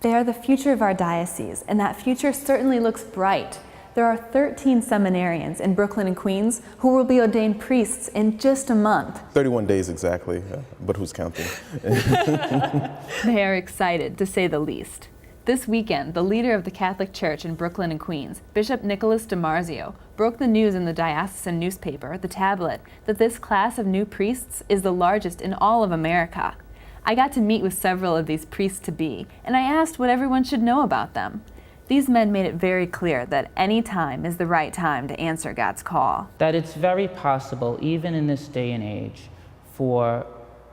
They are the future of our diocese, and that future certainly looks bright. There are 13 seminarians in Brooklyn and Queens who will be ordained priests in just a month. 31 days exactly, but who's counting? They are excited, to say the least. This weekend, the leader of the Catholic Church in Brooklyn and Queens, Bishop Nicholas DiMarzio, broke the news in the diocesan newspaper, The Tablet, that this class of new priests is the largest in all of America. I got to meet with several of these priests-to-be, and I asked what everyone should know about them. These men made it very clear that any time is the right time to answer God's call. That it's very possible, even in this day and age, for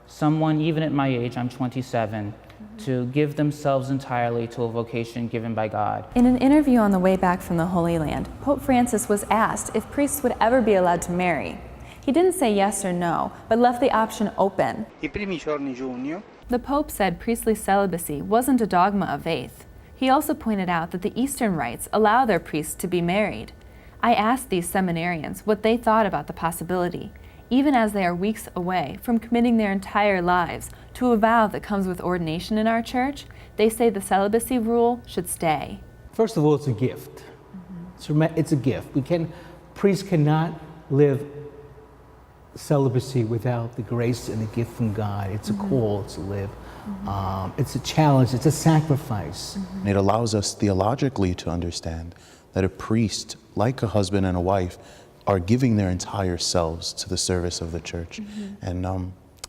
someone, even at my age, I'm 27, to give themselves entirely to a vocation given by God. In an interview on the way back from the Holy Land, Pope Francis was asked if priests would ever be allowed to marry. He didn't say yes or no, but left the option open. The Pope said priestly celibacy wasn't a dogma of faith. He also pointed out that the Eastern rites allow their priests to be married. I asked these seminarians what they thought about the possibility, even as they are weeks away from committing their entire lives to a vow that comes with ordination in our church. They say the celibacy rule should stay. First of all, it's a gift. It's a gift. Priests cannot live celibacy without the grace and the gift from God. It's a call to live. It's a challenge, it's a sacrifice. It allows us theologically to understand that a priest, like a husband and a wife, are giving their entire selves to the service of the church. And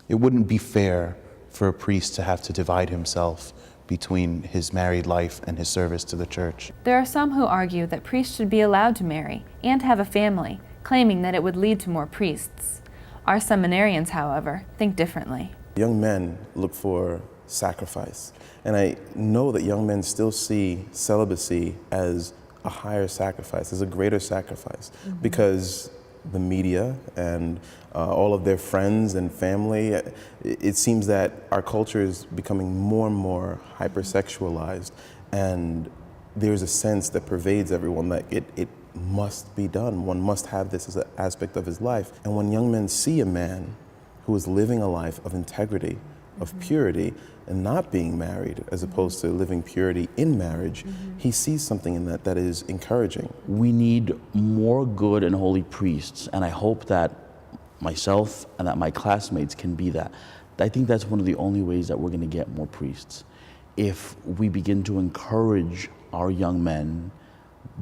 it wouldn't be fair for a priest to have to divide himself between his married life and his service to the church. There are some who argue that priests should be allowed to marry and have a family, claiming that it would lead to more priests. Our seminarians, however, think differently. Young men look for sacrifice, and I know that young men still see celibacy as a higher sacrifice, as a greater sacrifice, because the media and all of their friends and family, it seems that our culture is becoming more and more hypersexualized, and there's a sense that pervades everyone that it must be done. One must have this as an aspect of his life. And when young men see a man who is living a life of integrity, of purity, and not being married, as opposed to living purity in marriage, he sees something in that is encouraging. We need more good and holy priests, and I hope that myself and that my classmates can be that. I think that's one of the only ways that we're going to get more priests. If we begin to encourage our young men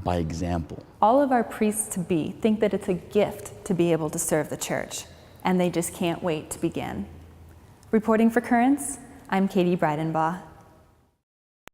by example. All of our priests-to-be think that it's a gift to be able to serve the church, and they just can't wait to begin. Reporting for Currents, I'm Katie Breidenbach.